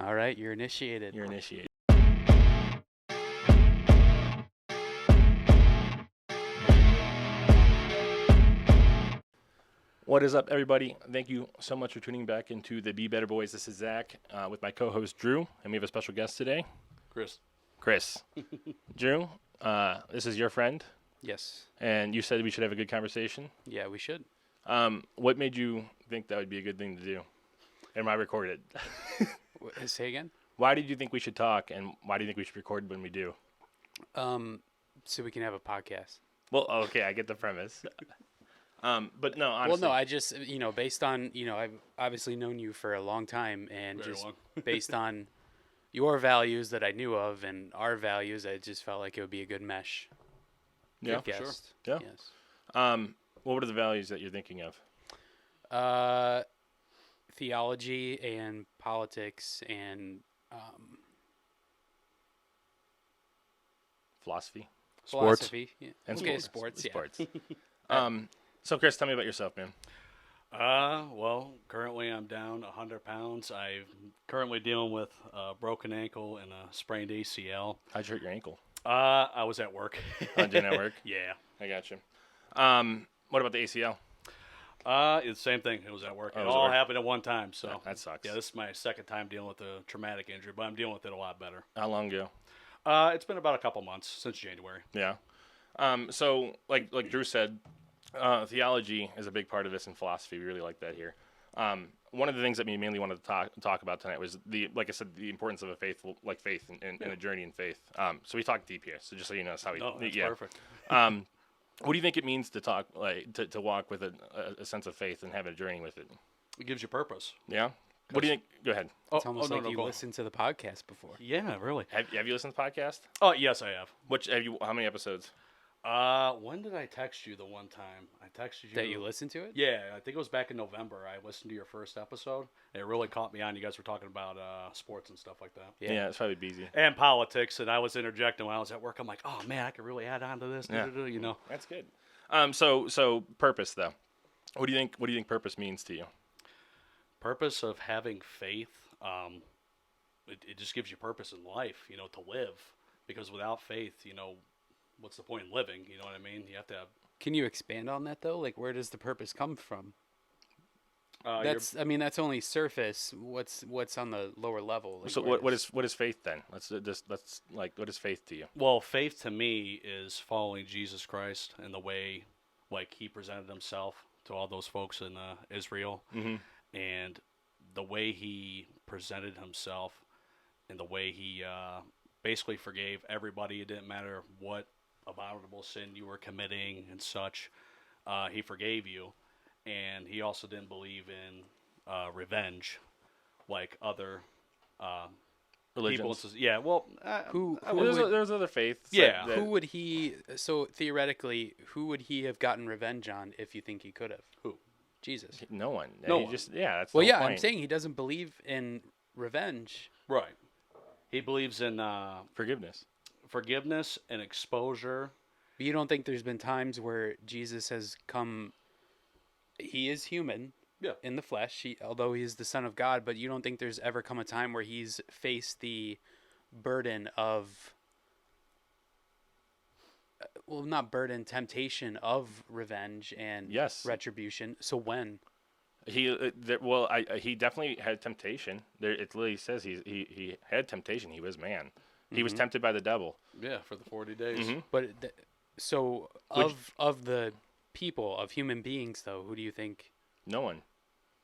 All right, you're initiated. You're initiated. What is up, everybody? Thank you so much for tuning back into the Be Better Boys. This is Zach with my co-host Drew, and we have a special guest today, Chris. Drew, this is your friend, Yes. and you said we should have a good conversation. Yeah, we should. What made you think that would be a good thing to do? And I recorded. Say again? Why did you think we should talk, and why do you think we should record when we do? So we can have a podcast. Well, okay, I get the premise. But no, honestly. Well, no, I just, based on, I've obviously known you for a long time, and Very just long. based on your values that I knew of and our values, I just felt like it would be a good mesh. Yeah, Good sure. guest. Yeah. Yes. What are the values that you're thinking of? Theology and politics and Philosophy? philosophy. Yeah. And Okay, sports. sports, yeah. Sports. So, Chris, tell me about yourself, man. Well, currently I'm down 100 pounds. I'm currently dealing with a broken ankle and a sprained ACL. How'd you hurt your ankle? I was at work. On your network? Yeah. I got you. What about the ACL? It's the same thing. It was at work. Oh, It it was at all work. happened at one time. So That sucks. yeah, this is my second time dealing with a traumatic injury, but I'm dealing with it a lot better. How long ago? It's been about a couple months since January. Yeah. So, like Drew said, theology is a big part of this, and philosophy. We really like that here. One of the things that we mainly wanted to talk about tonight was like I said, the importance of a faith and a journey in faith. So we talked deep here. So just so you know, that's how we. Oh, that's yeah. perfect. What do you think it means to talk to walk with a sense of faith and have a journey with it? It gives you purpose. Yeah. What do you think? Go ahead. It's almost like you go on. listened to the podcast before. Yeah, really. Have you listened to the podcast? Oh, yes, I have. How many episodes? When did I text you the one time? I texted you. That you listened to it? Yeah, I think it was back in November. I listened to your first episode. It really caught me on. You guys were talking about sports and stuff like that. Yeah, it's probably busy. And politics, and I was interjecting while I was at work. I'm like, oh, man, I could really add on to this, Yeah. you know. That's good. So purpose though. What do you think purpose means to you? Purpose of having faith, it just gives you purpose in life, to live. Because without faith, what's the point in living? You know what I mean? You have to have... Can you expand on that though? Like, where does the purpose come from? your- That's only surface. What's on the lower level? Like, So where what is faith then? Let's what is faith to you? Well, faith to me is following Jesus Christ and the way, like, he presented himself to all those folks in Israel, and the way he presented himself, and the way he basically forgave everybody. It didn't matter what abominable sin you were committing and such. He forgave you, and he also didn't believe in revenge, like other Religions. people. Yeah, well, Who There's other faiths. Yeah. Who would he? So theoretically, who would he have gotten revenge on if you think he could have? Who? Jesus. No one. No He one. Just that's Well, the yeah, whole I'm point. saying he doesn't believe in revenge. Right. He believes in Forgiveness. forgiveness and exposure. But you don't think there's been times where Jesus has come? He is human. Yeah. In the flesh, although he is the Son of God, but you don't think there's ever come a time where he's faced the burden of, not burden, temptation of revenge and Yes. retribution. So when? He definitely had temptation. It literally says he had temptation. He was man. He was tempted by the devil. Yeah, for the 40 days. Mhm. But so of the people, of human beings, though, who do you think? No one. You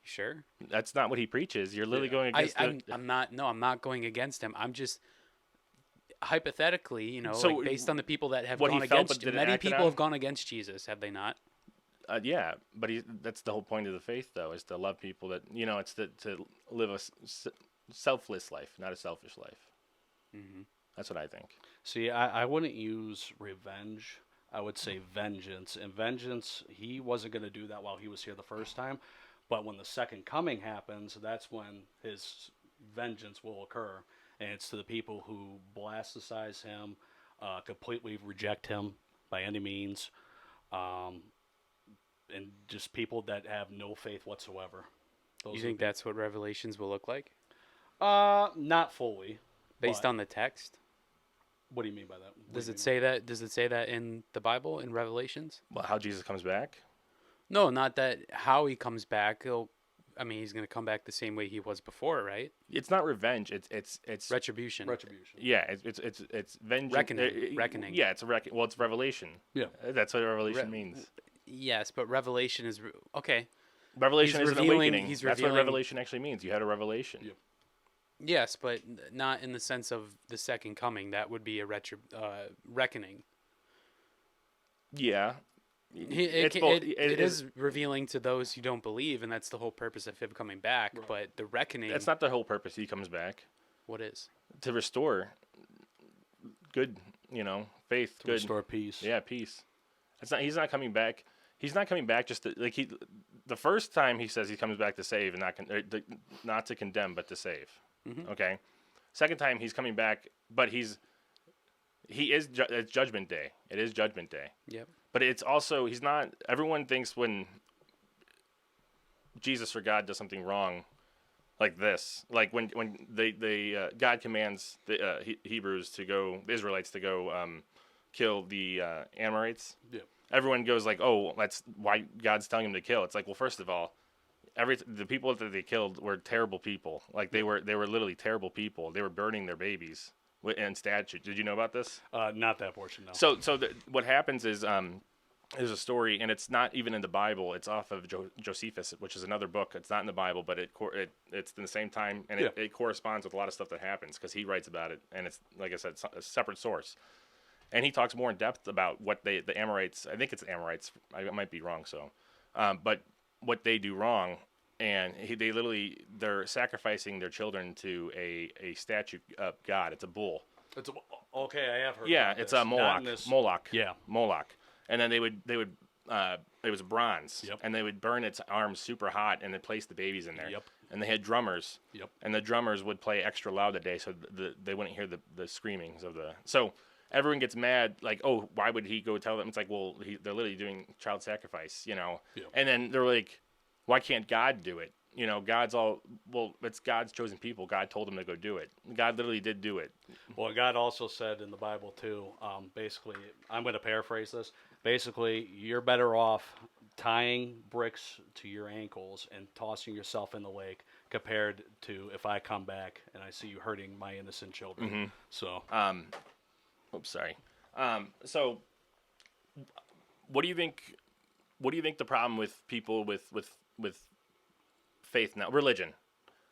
sure? That's not what he preaches. You're literally Yeah. going against I'm not. No, I'm not going against him. I'm just hypothetically, So, like based on the people that have what he gone felt but against. didn't Many act it people on? have gone against Jesus, have they not? Yeah, but that's the whole point of the faith, though, is to love people. That it's to live a selfless life, not a selfish life. Mm-hmm. That's what I think. See, I wouldn't use revenge. I would say vengeance. And vengeance, he wasn't going to do that while he was here the first time. But when the second coming happens, that's when his vengeance will occur. And it's to the people who blasticize him, completely reject him by any means, and just people that have no faith whatsoever. You think that's what Revelations will look like? Not fully. based but- on the text? What do you mean by that? What Does do you it mean? say that? Does it say that in the Bible in Revelations? Well, how Jesus comes back? No, not that how he comes back. I mean, he's going to come back the same way he was before, right? It's not revenge. It's Retribution. Retribution? yeah. It's vengeance. Reckoning. Yeah, it's well, it's revelation. Yeah. That's what revelation Re- means. Yes, but revelation is okay. Revelation he's is an revealing- awakening. he's That's what revealing- revelation actually means. You had a revelation. Yep. Yes, but not in the sense of the second coming. That would be a reckoning. Yeah. It both- it is revealing to those who don't believe, and that's the whole purpose of him coming back. Right. But the reckoning, That's not the whole purpose. He comes back what is. to restore good, faith, To good. restore peace. Yeah, peace. It's not. He's not coming back. He's not coming back just to, like he. The first time he says he comes back to save and not to condemn, but to save. Mhm. Okay. Second time he's coming back, but it's Judgment Day. It is Judgment Day. Yep. But it's also he's not. Everyone thinks when Jesus or God does something wrong, like this, like when God commands the Hebrews to go, the Israelites to go kill the Amorites. Yeah. Everyone goes like, oh, that's why God's telling him to kill. It's like, well, first of all, the people that they killed were terrible people. Like they were literally terrible people. They were burning their babies in statue. Did you know about this? Not that portion, no. So what happens is there's a story, and it's not even in the Bible. It's off of Josephus, which is another book. It's not in the Bible, but it's in the same time, and it corresponds with a lot of stuff that happens because he writes about it, and it's, like I said, a separate source. And he talks more in depth about what the Amorites, I think it's Amorites, I might be wrong, but what they do wrong, and they're sacrificing their children to a statue of God. It's a bull. Okay, I have heard. Yeah, about it's this. a Not Moloch. in this- Moloch. Yeah. Moloch. And then they would it was bronze. Yep. And they would burn its arms super hot and then place the babies in there. Yep. And they had drummers. Yep. And the drummers would play extra loud that day so they wouldn't hear the screamings of the. So everyone gets mad, like, oh, why would he go tell them? It's like, well, they're literally doing child sacrifice, Yep. And then they're like, why can't God do it? God's it's God's chosen people. God told him to go do it. God literally did do it. Well, God also said in the Bible too. Basically, I'm going to paraphrase this. Basically, you're better off tying bricks to your ankles and tossing yourself in the lake compared to if I come back and I see you hurting my innocent children. Mm-hmm. So, Oops, sorry. So, what do you think? What do you think the problem with people with faith now? Religion.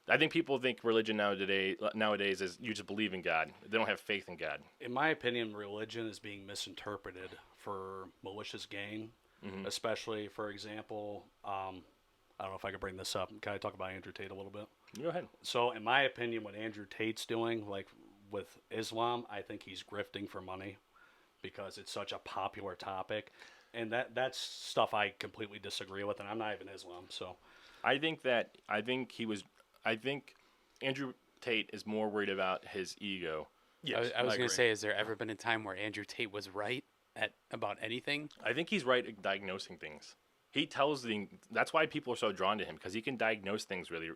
I think people think religion nowadays is you just believe in God. They don't have faith in God. in my opinion, religion is being misinterpreted for malicious gain. Especially, for example, I don't know if I could bring this up. Can I talk about Andrew Tate a little bit? Go ahead. So, in my opinion, what Andrew Tate's doing, like with Islam, I think he's grifting for money because it's such a popular topic, and that's stuff I completely disagree with. And I'm not even Islam, so I think Andrew Tate is more worried about his ego. yes, I was going agree. to say, has there ever been a time where Andrew Tate was right about anything? I think he's right at diagnosing things. He tells that's why people are so drawn to him because he can diagnose things really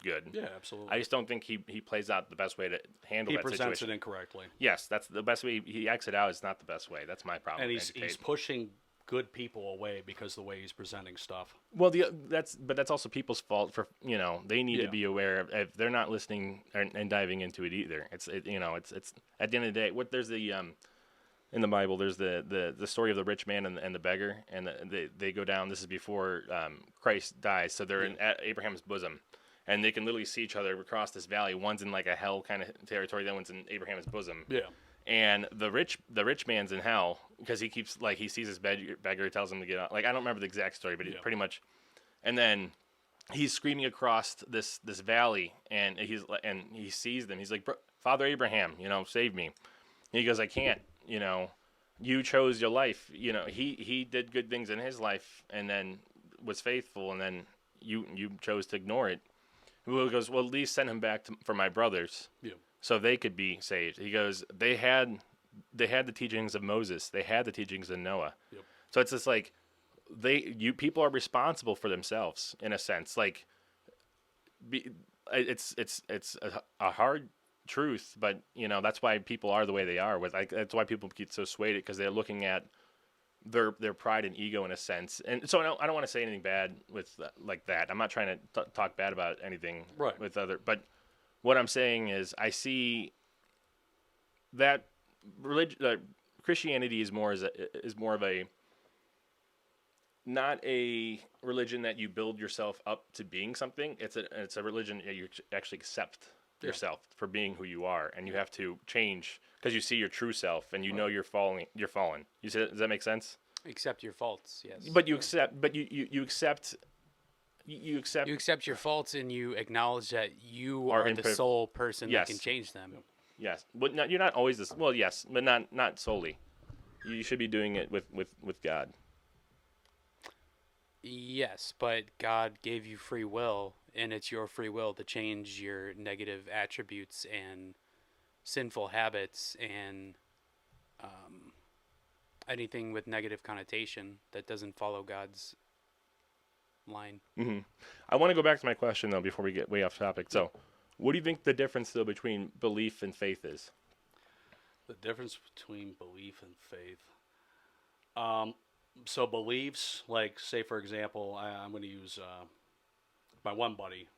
good. Yeah, absolutely. I just don't think he plays out the best way to handle He that presents situation. it incorrectly, Yes, that's the best way. He acts it out is not the best way. That's my problem. and with he's Andrew Tate. pushing good people away because of the way he's presenting stuff. Well, that's also people's fault for they need Yeah. to be aware of if they're not listening and diving into it either. It's at the end of the day. There's the in the Bible there's the story of the rich man and the beggar, and they go down. This is before Christ dies, so they're at Abraham's bosom, and they can literally see each other across this valley. One's in like a hell kind of territory, the other one's in Abraham's bosom. Yeah. And the rich man's in hell because he keeps he sees this beggar, tells him to get out. Like I don't remember the exact story, but Yeah. pretty much. And then he's screaming across this valley, and he sees them. He's like, Father Abraham, save me. And he goes, I can't. You chose your life. He did good things in his life, and then was faithful, and then you chose to ignore it. He goes, well, at least send him back for my brothers. Yeah. So they could be saved. He goes, they had the teachings of Moses. They had the teachings of Noah. Yep. So it's just like people are responsible for themselves in a sense. Like it's a hard truth, but that's why people are the way they are. That's why people get so swayed because they're looking at their pride and ego in a sense. And so I don't want to say anything bad with like that. I'm not trying to talk bad about anything Right. with but what I'm saying is I see that Christianity is more of a not a religion that you build yourself up to being something. It's a religion that you actually accept yourself for being who you are, and you have to change because you see your true self and you know you're fallen. You see, does that make sense? Accept your faults, yes. But you accept you accept You accept your faults and you acknowledge that you Are are the sole person Yes. that can change them. yes, but you're not always this. Well, yes, but not solely. You should be doing it with God. Yes, but God gave you free will, and it's your free will to change your negative attributes and sinful habits and anything with negative connotation that doesn't follow God's line. I want to go back to my question though before we get way off topic. So, what do you think the difference though between belief and faith is? The difference between belief and faith. So beliefs, like say for example, I'm going to use my one buddy.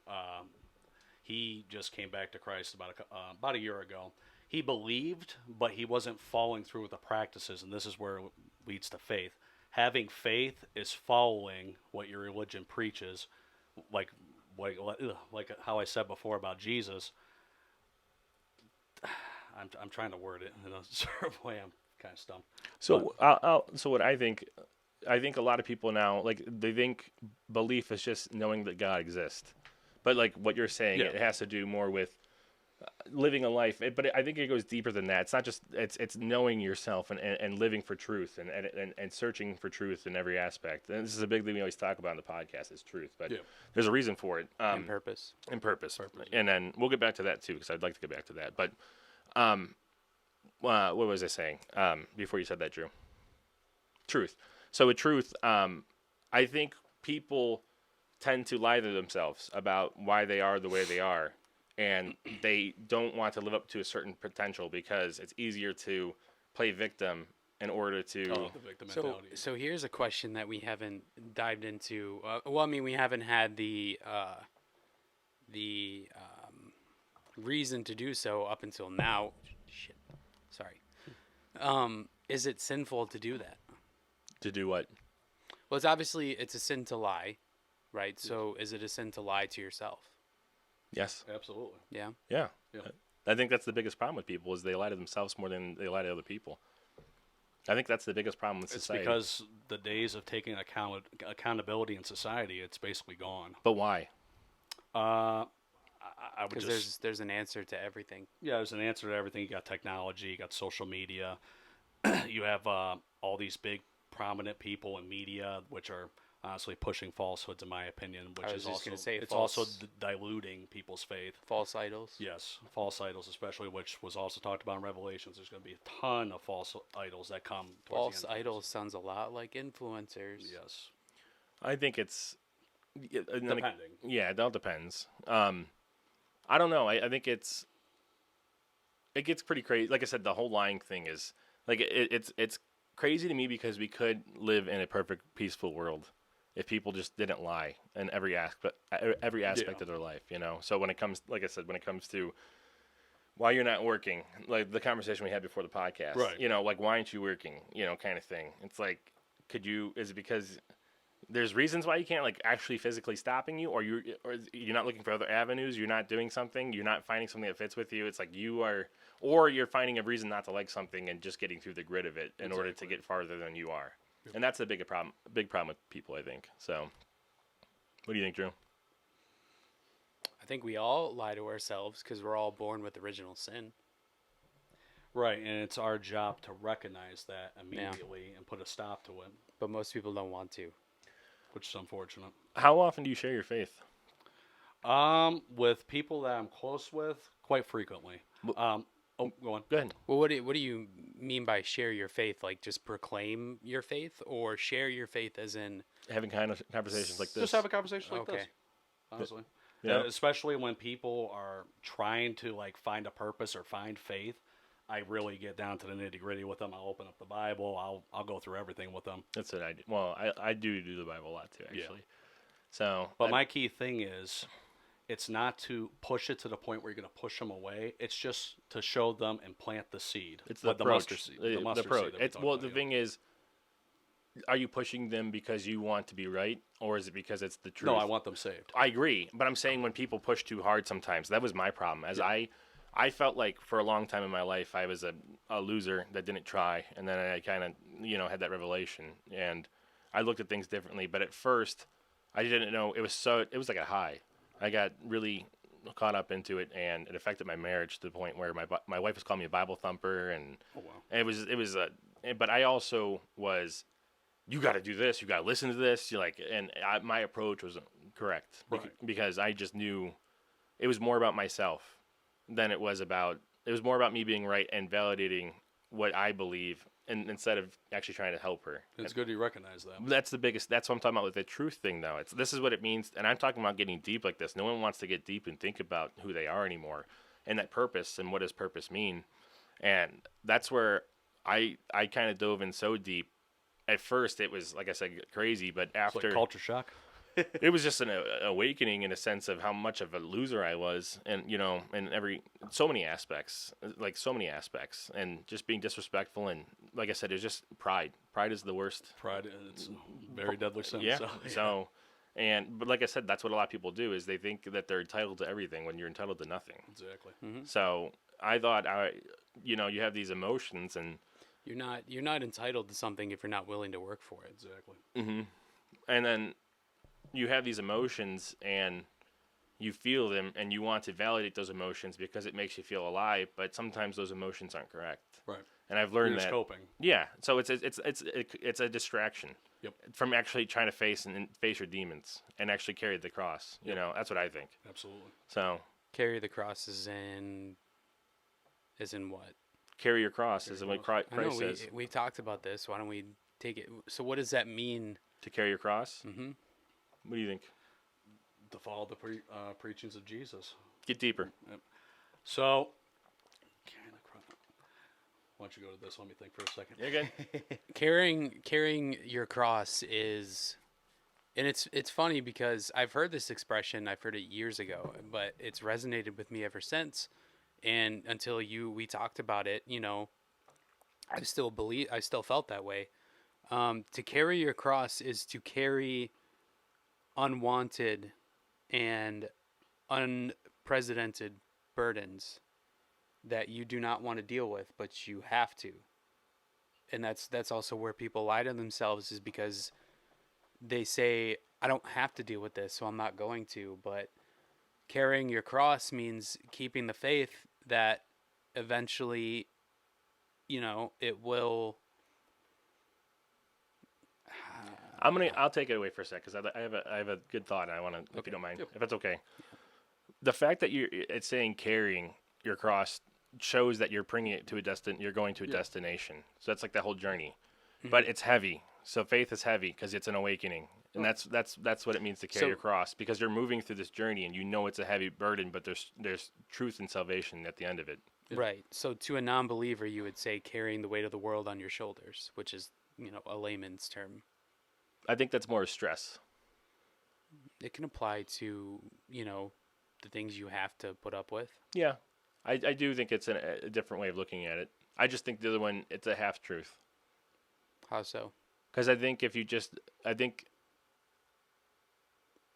He just came back to Christ about a year ago. He believed, but he wasn't following through with the practices, and this is where it leads to faith. Having faith is following what your religion preaches, like how I said before about Jesus. I'm trying to word it in a certain way. I'm kind of stumped. So, so what I think a lot of people now they think belief is just knowing that God exists, but like what you're saying, Yeah. it has to do more with living a life. But I think it goes deeper than that. It's not just it's knowing yourself and living for truth and searching for truth in every aspect. And this is a big thing we always talk about in the podcast is truth, but Yeah. there's a reason for it. And purpose. And purpose. And then we'll get back to that too, because I'd like to get back to that. But what was I saying before you said that, Drew? Truth. So with truth, I think people tend to lie to themselves about why they are the way they are, and they don't want to live up to a certain potential because it's easier to play victim in order to. The victim mentality. So here's a question that we haven't dived into. Well, I mean, we haven't had the reason to do so up until now. Shit. Sorry. Is it sinful to do that? To do what? Well, it's a sin to lie, right? So is it a sin to lie to yourself? Yes. Absolutely. Yeah. Yeah. Yeah. I think that's the biggest problem with people is they lie to themselves more than they lie to other people. I think that's the biggest problem with It's society. because the days of taking accountability in society, it's basically gone. But why? I would Because just there's an answer to everything. there's an answer to everything. You got technology, you got social media, you have all these big prominent people in media, which are honestly pushing falsehoods, in my opinion. Which I is was just also gonna say it's also false- diluting people's faith. False idols. Yes, false idols, especially, which was also talked about in Revelations. There's going to be a ton of false idols that come. Towards False the end of idols sounds a lot like influencers. this. Yes, I think it's depending. Yeah, it all depends. I don't know. I think it gets pretty crazy. Like I said, the whole lying thing is like it's crazy to me because we could live in a perfect, peaceful world if people just didn't lie in every aspect of their life. So when it comes, like I said, when it comes to why you're not working, like the conversation we had before the podcast, Right. Like why aren't you working, kind of thing. It's like, is it because there's reasons why you can't like actually physically stopping you, or you're not looking for other avenues, you're not doing something, you're not finding something that fits with you. It's like or you're finding a reason not to like something and just getting through the grit of it in order to get farther than you are. And that's a big problem with people, I think. So what do you think, Drew? I think we all lie to ourselves because we're all born with original sin. Right, and it's our job to recognize that immediately and put a stop to it, But most people don't want to. which is unfortunate. How often do you share your faith? With people that I'm close with, quite frequently. Go on. Go ahead. Well, what do you mean by share your faith? Like just proclaim your faith, or share your faith as in? Having kind of conversations like this. Just have a conversation like Okay. this. Honestly, Yeah. Especially when people are trying to like find a purpose or find faith. I really get down to the nitty gritty with them. I'll open up the Bible. I'll go through everything with them. That's what I do. Well, I do the Bible a lot too, Yeah. actually. So, But my key thing is, it's not to push it to the point where you're going to push them away. It's just to show them and plant the seed. it's the Like approach. mustard seed. The mustard approach. seed that we It's talked well, about, the yeah. thing is, are you pushing them because you want to be right, or is it because it's the truth? No, I want them saved. I agree, but I'm saying when people push too hard, sometimes that was my problem. I felt like for a long time in my life I was a loser that didn't try, and then I kind of had that revelation, and I looked at things differently. But at first, I didn't know it was like a high. I got really caught up into it, and it affected my marriage to the point where my wife was calling me a Bible thumper, and Oh, wow. it was but I also was, you got to do this, you got to listen to this, my approach was correct Right. because I just knew it was more about myself than it was more about me being right and validating what I believe, and instead of actually trying to help her. It's good you recognize that. That's what I'm talking about with the truth thing, though. This is what it means, and I'm talking about getting deep like this. No one wants to get deep and think about who they are anymore, and that purpose, and what does purpose mean. And that's where I kind of dove in so deep. At first, it was, like I said, crazy, but It's after like culture shock. it was just an awakening in a sense of how much of a loser I was, and in so many aspects, and just being disrespectful, and like I said, it's just pride. Pride is the worst. Pride, it's a very deadly sin. Yeah. So, But like I said, that's what a lot of people do, is they think that they're entitled to everything when you're entitled to nothing. exactly. So I thought, you have these emotions, and You're not entitled to something if you're not willing to work for it. Exactly. and then you have these emotions, and you feel them, and you want to validate those emotions because it makes you feel alive. But sometimes those emotions aren't correct. Right. And I've learned You're just that. coping. Yeah. So it's a distraction. Yep. From actually trying to face your demons and actually carry the cross. That's what I think. Absolutely. So Carry the cross is in what? carry your cross is what I know Christ says. we talked about this. Why don't we take it? So what does that mean? To carry your cross. Mm-hmm. What do you think? To follow the preachings of Jesus. Get deeper. So, why don't you go to this? Let me think for a second. Yeah, good. Carrying your cross is, and it's funny because I've heard this expression. I've heard it years ago, but it's resonated with me ever since. And until we talked about it, I still felt that way. To carry your cross is to carry unwanted and unprecedented burdens that you do not want to deal with, but you have to. And that's also where people lie to themselves, is because they say, I don't have to deal with this, so I'm not going to. But carrying your cross means keeping the faith that eventually, it will. I'll take it away for a sec because I have a good thought, and I want to, if you don't mind, Yep. if that's okay. The fact that it's saying carrying your cross shows that you're bringing it to you're going to a destination. So that's like that whole journey, but it's heavy. So faith is heavy because it's an awakening, and that's what it means to carry So- your cross, because you're moving through this journey, and it's a heavy burden, but there's truth and salvation at the end of it. Right. So to a non-believer, you would say carrying the weight of the world on your shoulders, which is, a layman's term. I think that's more stress. It can apply to, the things you have to put up with. Yeah, I do think it's a different way of looking at it. I just think the other one, it's a half truth. How so? Because I think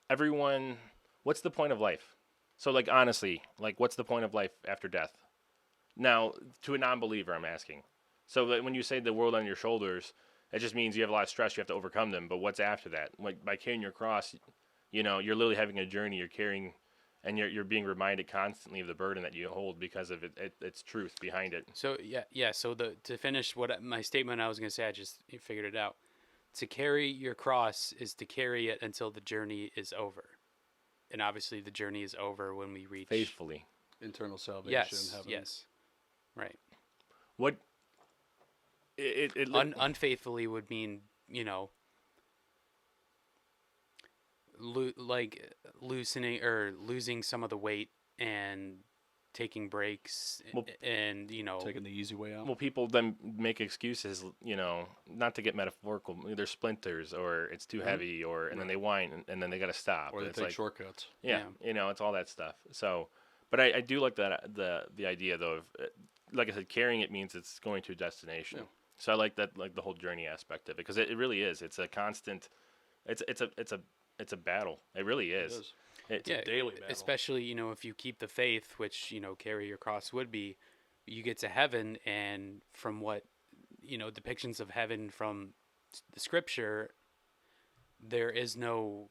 everyone, what's the point of life? So, like, honestly, like, what's the point of life after death? Now, to a non-believer, I'm asking. So, like, when you say the world on your shoulders, it just means you have a lot of stress, you have to overcome them. But what's after that? Like, by carrying your cross, you're literally having a journey. You're carrying, and you're being reminded constantly of the burden that you hold because of its truth behind it. So yeah. So to finish my statement, I was gonna say, I just figured it out. To carry your cross is to carry it until the journey is over, and obviously the journey is over when we reach Faithfully. Eternal salvation. Yes. Heaven. Yes. Right. What? It Unfaithfully would mean, loosening or losing some of the weight and taking breaks Well, and Taking the easy way out. Well, people then make excuses, not to get metaphorical. They're splinters, or it's too heavy, and then they whine, and then they got to stop. Or they It's take like, shortcuts. yeah, it's all that stuff. So, but I do like that the idea though of, like I said, carrying it means it's going to a destination. Yeah. So I like that, like the whole journey aspect of it, because it really is. It's a constant. It's a battle. It really It is. is. It's Yeah, daily battle. especially if you keep the faith, which carry your cross would be, you get to heaven, and from what depictions of heaven from the scripture, there is no,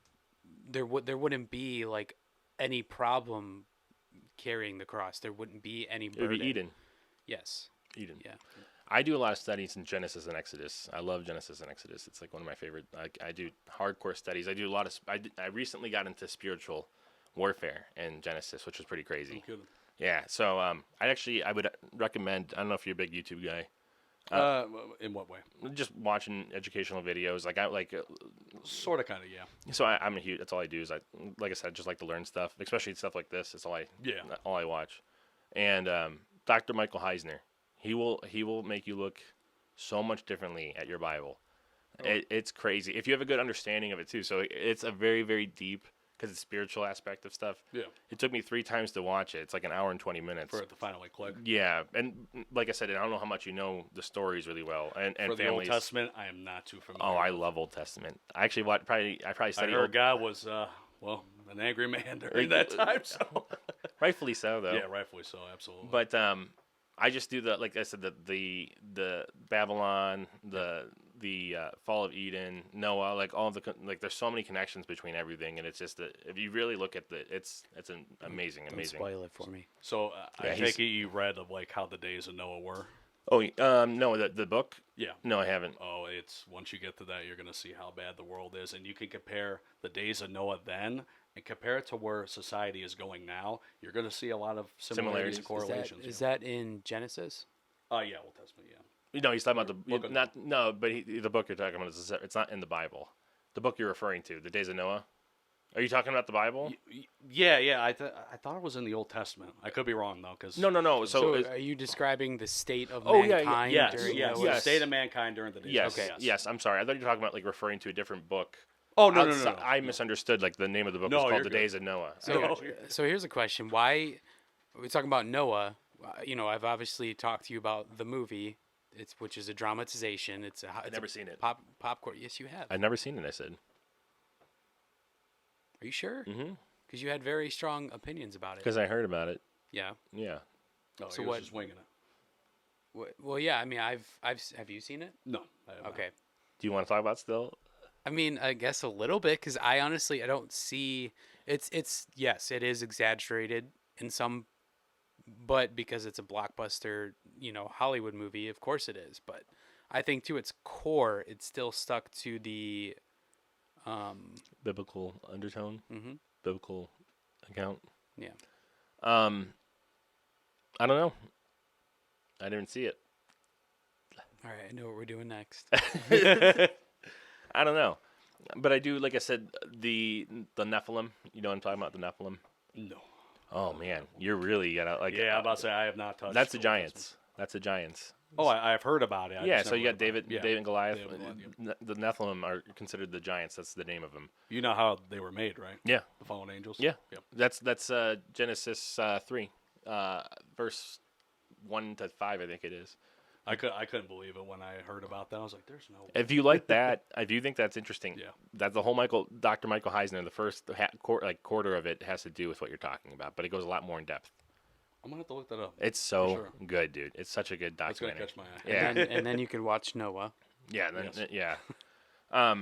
there wouldn't be like any problem carrying the cross. There wouldn't be any it would burden. be Eden. Yes. Eden. Yeah. I do a lot of studies in Genesis and Exodus. I love Genesis and Exodus. It's like one of my favorite. I do hardcore studies. I do a lot of. I recently got into spiritual warfare in Genesis, which was pretty crazy. No kidding. Yeah. So I would recommend. I don't know if you're a big YouTube guy. In what way? Just watching educational videos. Like I like. Sort of, kind of, yeah. So I'm a huge. That's all I do is like I said, just like to learn stuff, especially stuff like this. It's all I watch. And Dr. Michael Heisner. He will make you look so much differently at your Bible. Oh. It's crazy if you have a good understanding of it too. So it's a very, very deep, because it's spiritual aspect of stuff. Yeah. It took me 3 times to watch it. It's like an hour and 20 minutes For it to finally click. Yeah, and like I said, I don't know how much you know the stories really well, and For the families. Old Testament, I am not too familiar. Oh, I love Old Testament. I actually probably I studied. heard God was an angry man during that time. So Rightfully so, though. yeah, rightfully so, absolutely. But I just do like I said, the Babylon, the fall of Eden, Noah, like all of like there's so many connections between everything, and it's just that if you really look at it's an amazing. Don't spoil it for me. So Yeah, I take it you read of like how the days of Noah were. Oh, no, the book. Yeah. No, I haven't. Oh, it's once you get to that, you're gonna see how bad the world is, and you can compare the days of Noah then and compare it to where society is going now. You're gonna see a lot of similarities and Similarities. correlations. Is that in Genesis? Oh yeah, Old Testament, yeah. No, he's talking about Book of the book you're talking about it's not in the Bible. The book you're referring to, the Days of Noah. Are you talking about the Bible? Yeah. I thought it was in the Old Testament. I could be wrong though, because No. So are you describing the state of Oh, yeah, mankind yes, during yes, Noah's- the state of mankind during the days. Yes. Okay. Yes. I'm sorry. I thought you were talking about like referring to a different book. Oh no. I misunderstood. Like the name of the book No, was you're called The good. Days of Noah. So, so here's a question: why we're talking about Noah? I've obviously talked to you about the movie, which is a dramatization. It's I've never seen it. Popcorn. Yes, you have. I've never seen it. I said. Are you sure? Mm-hmm. Because you had very strong opinions about it. Because I heard about it. Yeah. Yeah. No, So he was what- just winging it. Well, yeah. I mean, have you seen it? No. I have not. Okay. Do you want to talk about it still? I mean, I guess a little bit, because I honestly I don't see it's yes, it is exaggerated in some, but because it's a blockbuster, Hollywood movie, of course it is. But I think to its core, it's still stuck to the Biblical undertone. Mhm. Biblical account. Yeah. I don't know. I didn't see it. All right, I know what we're doing next. I don't know, but I do. Like I said, the Nephilim. You know what I'm talking about, the Nephilim. No. Oh man, you're really gonna like. Yeah, I'm about to say I have not touched. That's the Old Giants. That's the Giants. Testament. Oh, I've heard about it. I Yeah, just so never you got read about it. David and Goliath. David and Goliath, The Nephilim are considered the giants. That's the name of them. You know how they were made, right? Yeah, The fallen angels. yeah. Yep. That's Genesis 3, verse 1 to 5, I think it is. I couldn't believe it when I heard about that. I was like, "There's no." If you like that, if you think that's interesting, Yeah. that's the whole Dr. Michael Heisner. The first quarter of it has to do with what you're talking about, but it goes a lot more in depth. I'm gonna have to look that up. It's so sure. good, dude. It's such a good That's gonna documentary. catch my eye. Yeah. and then you can watch Noah. Yeah, then, Yes. yeah.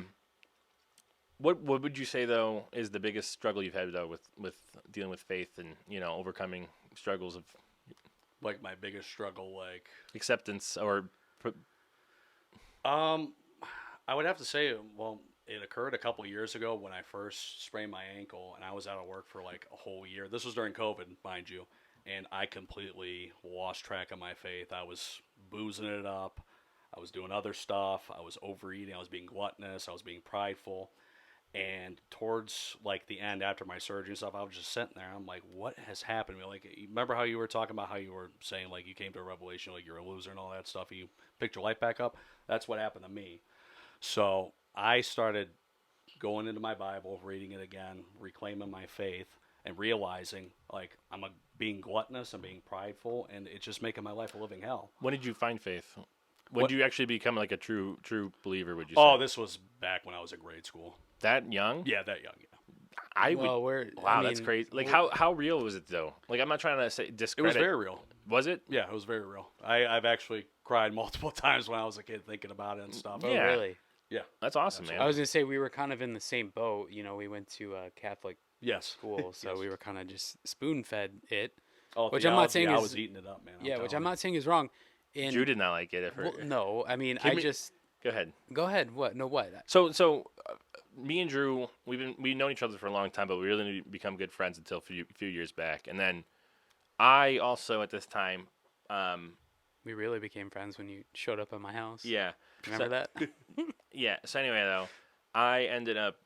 What would you say though is the biggest struggle you've had though with dealing with faith and overcoming struggles of Like my biggest struggle, like acceptance or I would have to say, well, it occurred a couple years ago when I first sprained my ankle, and I was out of work for like a whole year. This was during COVID, mind you, and I completely lost track of my faith. I was boozing it up. I was doing other stuff. I was overeating. I was being gluttonous. I was being prideful. And towards like the end, after my surgery and stuff, I was just sitting there. I'm like, what has happened to me? Like, you remember how you were talking about how you were saying like you came to a revelation, like you're a loser and all that stuff. You picked your life back up. That's what happened to me. So I started going into my Bible, reading it again, reclaiming my faith, and realizing like being gluttonous and being prideful, and it's just making my life a living hell. When did you find faith? When What- did you actually become like a true believer? Would you say? Oh, this was back when I was in grade school. that young? Yeah, that young. Yeah, I would. Well, Wow, that's crazy. Like, how real was it though? Like, I'm not trying to say it discredit. was very real. Was it? Yeah, it was very real. I've actually cried multiple times when I was a kid thinking about it and stuff. Oh, Yeah. really? Yeah. That's awesome, man. I was gonna say we were kind of in the same boat. You know, we went to a Catholic Yes. school, so Yes. we were kind of just spoon fed it. Oh, Which I'm not saying I is- was eating it up, man. Yeah, which telling I'm you. not saying is wrong. And Drew did not like it at first. well, no, I mean, Can I we- just Go ahead. go ahead. What? No, what? So me and Drew, we've known each other for a long time, but we really didn't become good friends until a few years back. And then I also at this time, We really became friends when you showed up at my house. yeah, Remember that? yeah. So anyway, though, I ended up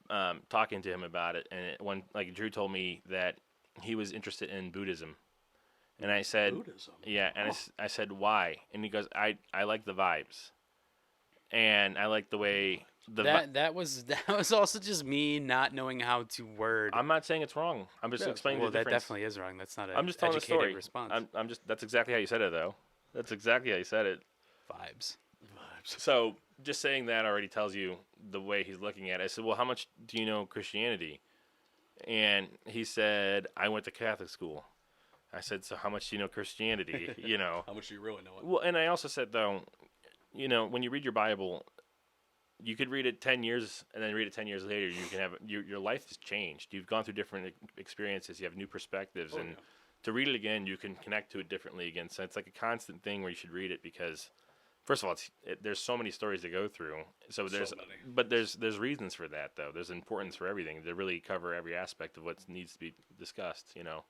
talking to him about it, and when like Drew told me that he was interested in Buddhism, and I said, Buddhism. yeah, and I said why, and he goes, I like the vibes, and I like the way that was also just me not knowing how to word. I'm not saying it's wrong. I'm just Yeah, explaining well, the that difference. definitely is wrong. That's not an I'm just telling the educated story. response. I'm just that's exactly how you said it though. That's exactly how you said it. Vibes. So just saying that already tells you the way he's looking at it. I said, well, how much do you know Christianity? And he said, I went to Catholic school. I said, so how much do you know Christianity? You know. How much do you really know it? Well, and I also said though, you know, when you read your Bible, you could read it 10 years and then read it 10 years later. You can have your life has changed. You've gone through different experiences. You have new perspectives, and yeah. to read it again, you can connect to it differently again. So it's like a constant thing where you should read it because, first of all, there's so many stories to go through. So there's, many. but there's reasons for that though. There's importance for everything. They really cover every aspect of what needs to be discussed. You know,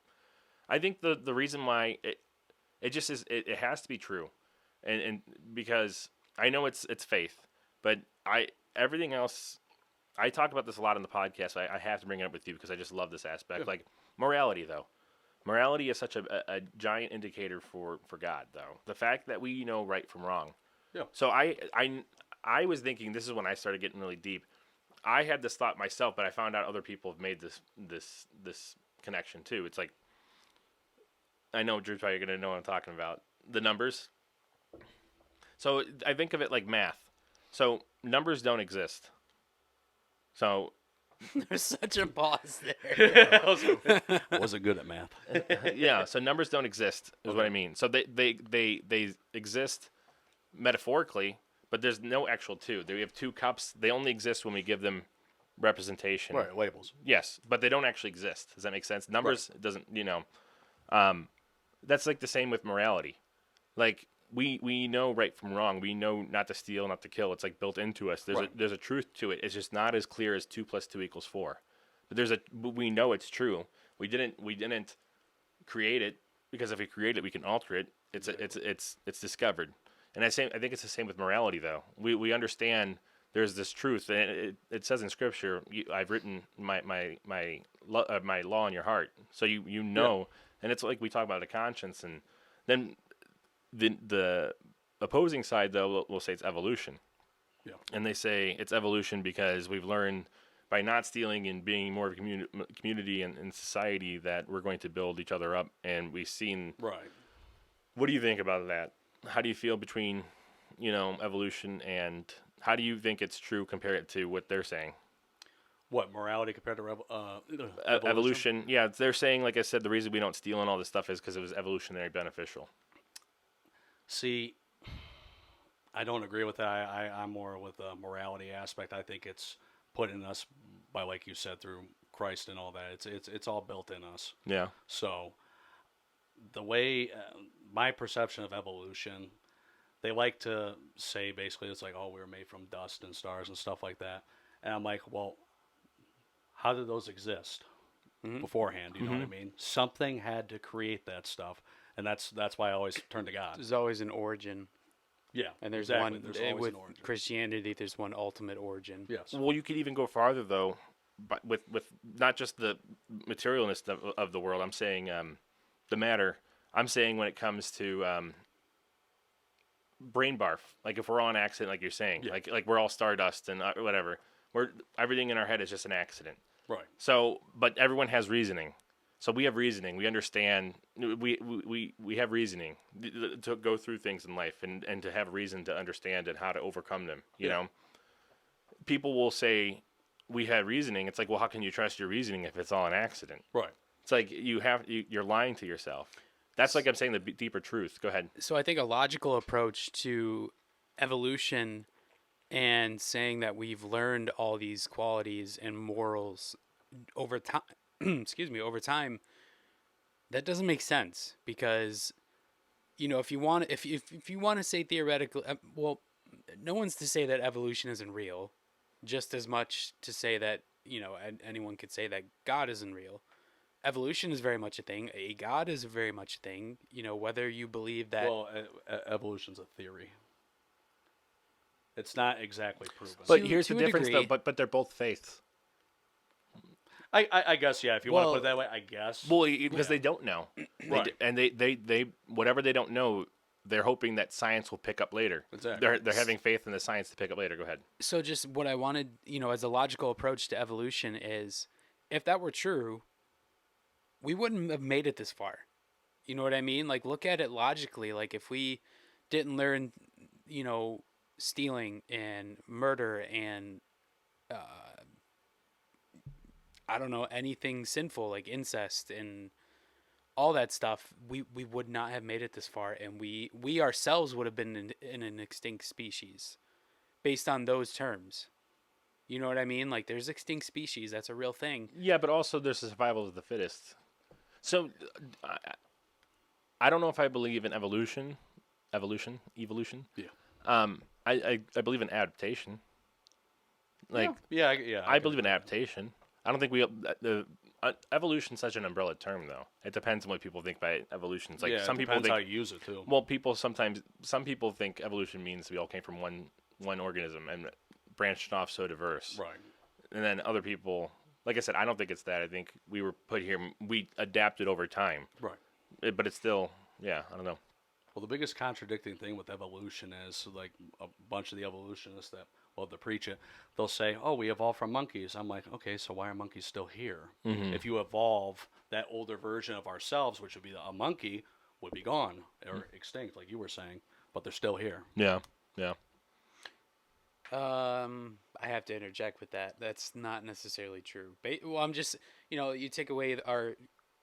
I think the reason why it just is it has to be true, and because I know it's faith, but everything else. I talk about this a lot on the podcast. So I have to bring it up with you because I just love this aspect. Yeah. Like morality, though. Morality is such a giant indicator for God, though. The fact that we know right from wrong. Yeah. So I was thinking, this is when I started getting really deep. I had this thought myself, but I found out other people have made this connection too. It's like, I know Drew's probably going to know what I'm talking about. The numbers. So I think of it like math. So numbers don't exist. So There's such a pause there. I wasn't good at math. yeah, so numbers don't exist is what I mean. So they exist metaphorically, but there's no actual two. We have two cups. They only exist when we give them representation. Right, labels. Yes, but they don't actually exist. Does that make sense? Numbers doesn't, you know. That's like the same with morality. Like we know right from wrong. We know not to steal, not to kill. It's like built into us. There's a truth to it. It's just not as clear as 2 + 2 = 4. But we know it's true. We didn't create it because if we create it, we can alter it. It's discovered. And I think it's the same with morality though. We understand there's this truth, and it says in Scripture, I've written my law in your heart, so you know. Yeah. And it's like we talk about the conscience, and then the opposing side though will say it's evolution. Yeah. And they say it's evolution because we've learned by not stealing and being more of a community and society that we're going to build each other up, and we've seen. Right. What do you think about that? How do you feel between, evolution, and how do you think it's true compared to what they're saying? What, morality compared to evolution? Yeah, they're saying, like I said, the reason we don't steal and all this stuff is because it was evolutionary beneficial. See, I don't agree with that. I'm more with the morality aspect. I think it's put in us by, like you said, through Christ and all that. It's all built in us. Yeah. So the way my perception of evolution, they like to say basically it's like, oh, we were made from dust and stars and stuff like that. And I'm like, well, how did those exist beforehand? You know what I mean? Something had to create that stuff, and that's why I always turn to God. There's always an origin. Yeah, And there's exactly. one There's always with an origin. Christianity. There's one ultimate origin. Yes. Well, you could even go farther though. but with not just the materialness of the world. I'm saying the matter. I'm saying when it comes to brain barf, like if we're on accident, like you're saying, Yeah. like we're all stardust and whatever. We're everything in our head is just an accident. Right. So, but everyone has reasoning. So we have reasoning. We understand. We have reasoning to go through things in life and to have reason to understand and how to overcome them. You know, people will say we had reasoning. It's like, well, how can you trust your reasoning if it's all an accident? Right. It's like you're lying to yourself. That's like I'm saying the deeper truth. Go ahead. So I think a logical approach to evolution and saying that we've learned all these qualities and morals over time, excuse me, over time, that doesn't make sense because, if you want, if you want to say theoretical, well, no one's to say that evolution isn't real, just as much to say that anyone could say that God isn't real. Evolution is very much a thing. A God is very much a thing. Whether you believe that. Well, evolution's a theory. It's not exactly proven. But To- here's the to a difference, though. degree. But they're both faiths. I guess, yeah, if you want to Well- put it that way, I guess. Well, because they don't know, Right. they whatever they don't know, they're hoping that science will pick up later. Exactly. They're having faith in the science to pick up later. Go ahead. So just what I wanted, as a logical approach to evolution is, if that were true, we wouldn't have made it this far. You know what I mean? Like, look at it logically. Like, if we didn't learn, stealing and murder and, I don't know, anything sinful like incest and all that stuff, we would not have made it this far, and we ourselves would have been in an extinct species based on those terms. You know what I mean? Like, there's extinct species. That's a real thing. Yeah, but also there's the survival of the fittest. So I don't know if I believe in evolution. Yeah. I believe in adaptation. Like yeah. I believe in adaptation. I don't think evolution's such an umbrella term, though. It depends on what people think by evolution. It's like yeah, some it people depends think. how you use it too. Well, some people think evolution means we all came from one organism and branched off so diverse. Right. And then other people, like I said, I don't think it's that. I think we were put here, we adapted over time. Right. But it's still, yeah, I don't know. Well, the biggest contradicting thing with evolution is like a bunch of the evolutionists that love to preach it. They'll say, "Oh, we evolved from monkeys." I'm like, okay, so why are monkeys still here? If you evolve, that older version of ourselves, which would be a monkey, would be gone or extinct, like you were saying. But they're still here. Yeah, yeah. I have to interject with that. That's not necessarily true. Well, I'm just, you take away our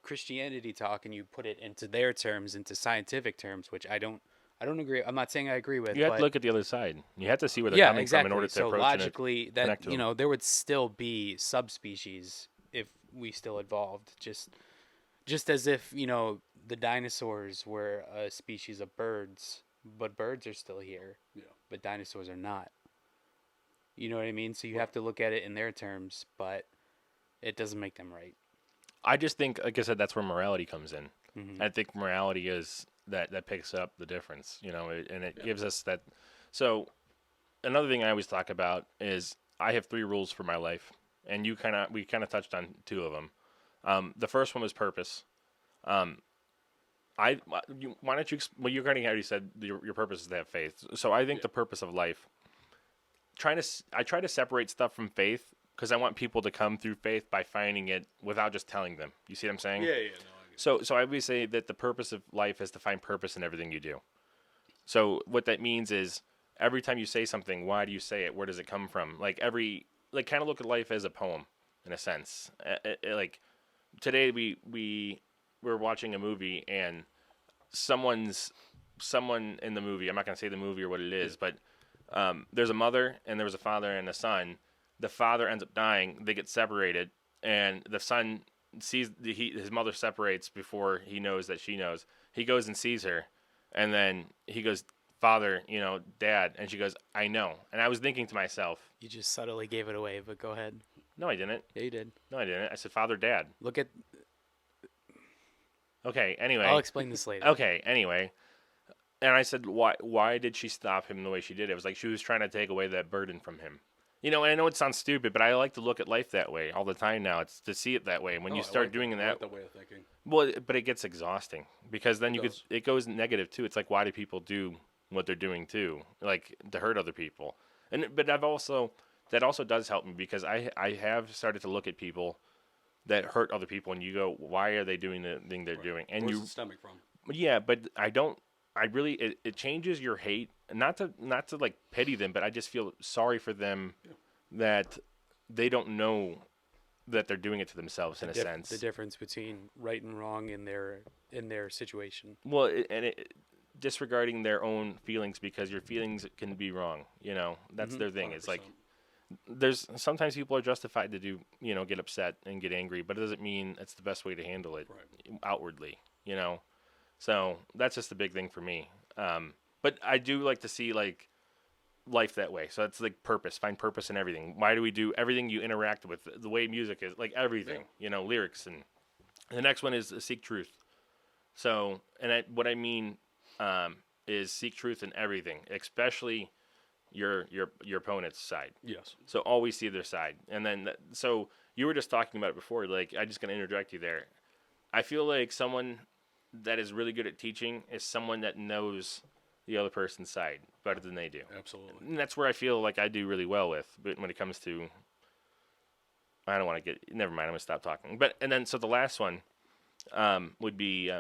Christianity talk and you put it into their terms, into scientific terms, which I don't agree. I'm not saying I agree with. You have but to look at the other side. You have to see where they're yeah, coming exactly. from in order to So approach logically, it. Connect that to them. there would still be subspecies if we still evolved. Just as if the dinosaurs were a species of birds, but birds are still here. Yeah. But dinosaurs are not. You know what I mean? So you have to look at it in their terms, but it doesn't make them right. I just think, like I said, that's where morality comes in. Mhm. I think morality is that picks up the difference, and it gives us that. So another thing I always talk about is I have 3 rules for my life, and we kind of touched on 2 of them. The first one was purpose. Why don't you? Well, you kind of already said your purpose is to have faith. So I think the purpose of life. I try to separate stuff from faith because I want people to come through faith by finding it without just telling them. You see what I'm saying? Yeah. No, I get So I would say that the purpose of life is to find purpose in everything you do. So what that means is every time you say something, why do you say it? Where does it come from? Like kind of look at life as a poem in a sense. Like today we were watching a movie and someone in the movie, I'm not going to say the movie or what it is, but there's a mother and there was a father and a son. The father ends up dying. They get separated, and the son sees his mother separates before he knows that she knows. He goes and sees her, and then he goes, "Father, Dad," and she goes, "I know." And I was thinking to myself, You just subtly gave it away, but go ahead. "No, I didn't. Yeah, you did. No, I didn't. I said, Father, Dad." Look at. Okay. Anyway. I'll explain this later. Okay. Anyway. And I said, why did she stop him the way she did? It was like she was trying to take away that burden from him. You know, and I know it sounds stupid, but I like to look at life that way all the time now. It's to see it that way. And when Oh, you I start like doing I that, like the way of thinking. well, but it gets exhausting because then It does. it goes negative too. It's like, why do people do what they're doing too? Like to hurt other people. But that also does help me because I have started to look at people that hurt other people and you go, why are they doing the thing they're doing? And Where's it stemming from? yeah, but it changes your hate, not to like pity them, but I just feel sorry for them that they don't know that they're doing it to themselves in a sense. The difference between right and wrong in their situation. Well, disregarding their own feelings because your feelings can be wrong. You know, that's their thing. It's like 100%. there's sometimes people are justified to do, get upset and get angry, but it doesn't mean it's the best way to handle it outwardly. You know, so that's just the big thing for me. But I do like to see like life that way. So that's like purpose. Find purpose in everything. Why do we do everything you interact with? The way music is, like everything. Lyrics and the next one is seek truth. So, what I mean is seek truth in everything, especially your opponent's side. Yes. So always see their side. And then, so you were just talking about it before. Like, I'm just gonna interject you there. I feel like someone that is really good at teaching is someone that knows the other person's side better than they do. Absolutely. And that's where I feel like I do really well with. But when it comes to, I don't want to get. Never mind. I'm gonna stop talking. And then so the last one would be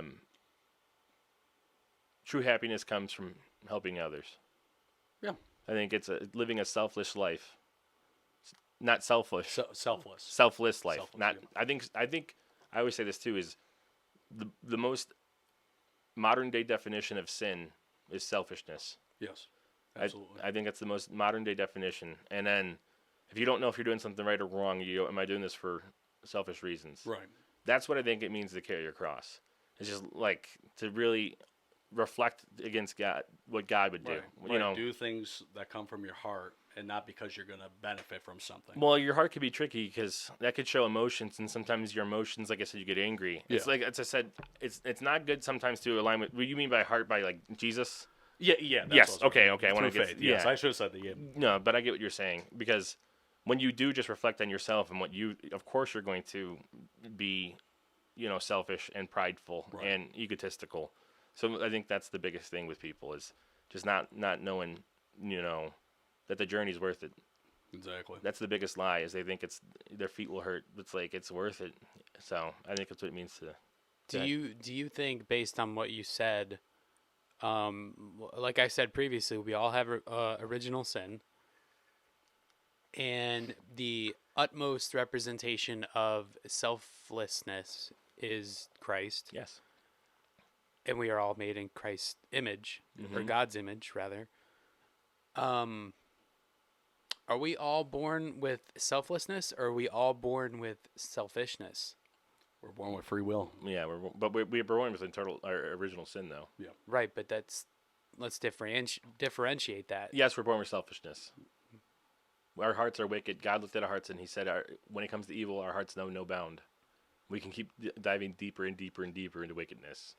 true happiness comes from helping others. Yeah. I think it's living a selfless life, not selfish, Selfless. selfless life. Selfless, Not. yeah. I think I always say this too is the most modern day definition of sin is selfishness. Yes. Absolutely. I think that's the most modern day definition. And then if you don't know if you're doing something right or wrong, you go, am I doing this for selfish reasons? Right. That's what I think it means to carry your cross. It's just like to really reflect against God, what God would do. Right. Do things that come from your heart and not because you're going to benefit from something. Well, your heart could be tricky because that could show emotions, and sometimes your emotions, like I said, you get angry. Yeah. It's like, as I said, it's not good sometimes to align with. What you mean by heart? By like Jesus? Yeah. Yes. That's what I was Okay. saying. Okay. I want to Through get. faith. Yeah. Yes, I should have said that. Yeah. No, but I get what you're saying because when you do just reflect on yourself and of course, you're going to be, selfish and prideful and egotistical. So I think that's the biggest thing with people is just not knowing, that the journey's worth it. Exactly. That's the biggest lie is they think their feet will hurt. It's like it's worth it. So I think that's what it means to. Do you think, based on what you said, like I said previously, we all have original sin, and the utmost representation of selflessness is Christ, Yes. and we are all made in Christ's image, or God's image, rather. Are we all born with selflessness, or are we all born with selfishness? We're born with free will. Yeah, we're born with our original sin though. Yeah. Right, but let's differentiate that. Yes, we're born with selfishness. Our hearts are wicked. God looked at our hearts and He said, when it comes to evil, our hearts know no bound. We can keep diving deeper and deeper and deeper into wickedness.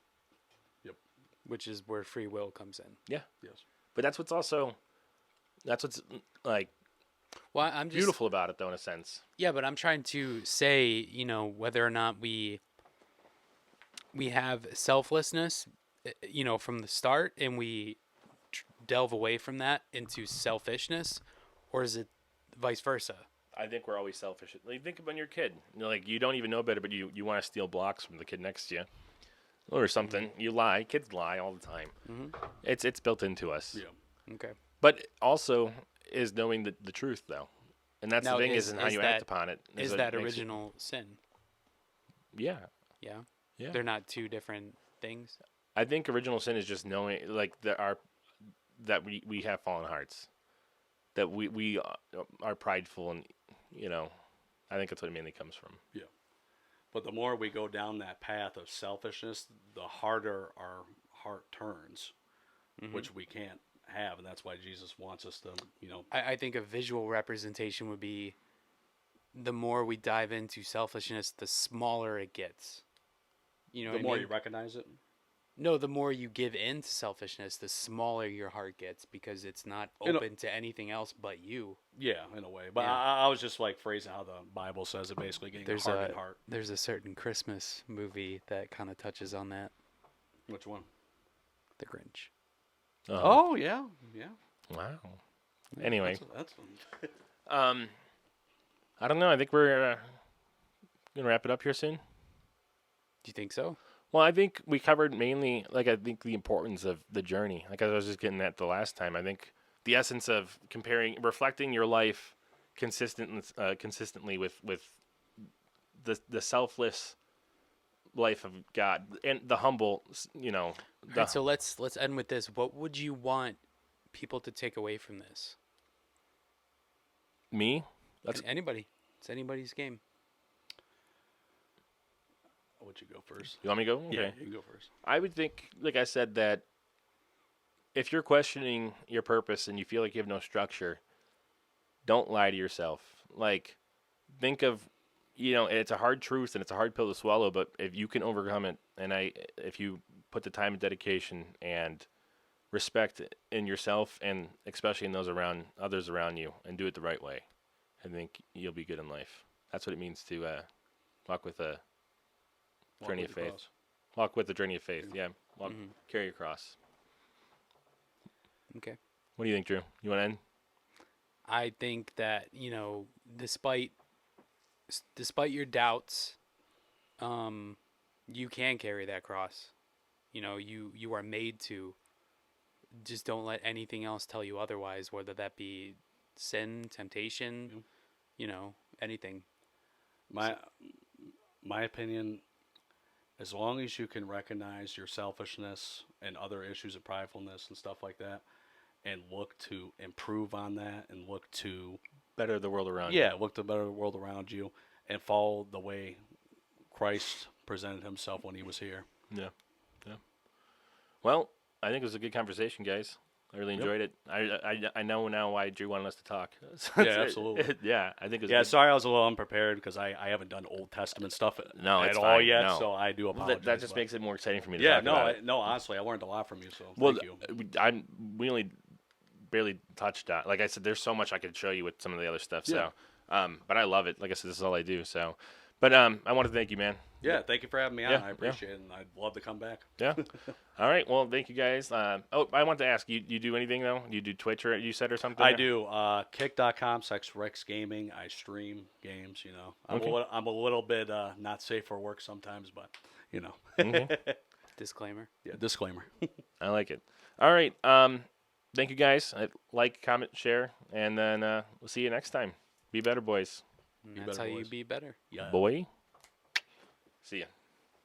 Yep. Which is where free will comes in. Yeah, Yes. but that's what's like Well, I'm just beautiful about it, though, in a sense. Yeah, but I'm trying to say, whether or not we have selflessness, from the start, and we delve away from that into selfishness, or is it vice versa? I think we're always selfish. Like, think of when you're a kid. Like you don't even know better, but you want to steal blocks from the kid next to you, or something. You lie. Kids lie all the time. It's built into us. Yeah. Okay. But also is knowing the truth, though, and that's Now, the thing is is how you that- act upon it. Is what that makes it- original sin? Yeah, Yeah. yeah. They're not two different things. I think original sin is just knowing, like, that we have fallen hearts, that we are prideful, and I think that's what it mainly comes from. Yeah. But the more we go down that path of selfishness, the harder our heart turns, which we can't have, and that's why Jesus wants us to, I think a visual representation would be the more we dive into selfishness, the smaller it gets. You know the what more I mean? you recognize it. No, the more you give in to selfishness, the smaller your heart gets because it's not You know- open to anything else but you. Yeah, in a way. But Yeah. I was just like phrasing how the Bible says it, basically getting There's a hardened a heart. there's a certain Christmas movie that kind of touches on that. Which one? The Grinch. Oh yeah, yeah. Wow. Anyway, That's I don't know. I think we're gonna wrap it up here soon. Do you think so? Well, I think we covered mainly, like, I think the importance of the journey. Like I was just getting at the last time. I think the essence of reflecting your life consistently with the selfless life of God and the humble, All right, so let's end with this. What would you want people to take away from this? me. That's Anybody. It's anybody's game. Would you go first? you want me to go? Okay. Yeah, you can go first. I would think, like I said, that if you're questioning your purpose and you feel like you have no structure, don't lie to yourself. Like, think of, it's a hard truth and it's a hard pill to swallow, but if you can overcome it, and if you put the time and dedication and respect in yourself and especially in others around you, and do it the right way, I think you'll be good in life. That's what it means to walk with a journey of faith. Walk with the journey of faith. Yeah. Carry your cross. Okay. What do you think, Drew? You want to end? I think that, despite your doubts, you can carry that cross. You are made to. Just don't let anything else tell you otherwise, whether that be sin, temptation, anything. My opinion, as long as you can recognize your selfishness and other issues of pridefulness and stuff like that, and look to improve on that, and look to Better the world around you. look to better the world around you, and follow the way Christ presented himself when he was here. Yeah. Well, I think it was a good conversation, guys. I really enjoyed it. I know now why Drew wanted us to talk. Yeah, absolutely. Yeah, I think it was Yeah, good. sorry I was a little unprepared because I haven't done Old Testament stuff No, at it's all fine. yet, No. so I do apologize. That just but- makes it more exciting for me to Yeah, talk no, about it. no, honestly, I learned a lot from you, so Well, thank you. we only barely touched on. Like I said, there's so much I could show you with some of the other stuff. Yeah. So, but I love it. Like I said, this is all I do. So, but I want to thank you, man. Yeah, thank you for having me on. Yeah, I appreciate it, and I'd love to come back. Yeah. All right. Well, thank you guys. I want to ask you. You do anything though? You do Twitch or you said or something? I do. Kick.com/Rex Gaming. I stream games. Okay. I'm a little bit not safe for work sometimes, but Okay. Disclaimer. yeah. Disclaimer. I like it. All right. Thank you guys. Like, comment, share, and then we'll see you next time. Be better, boys. That's how better, you boys. be better. Yeah. Boy. See ya.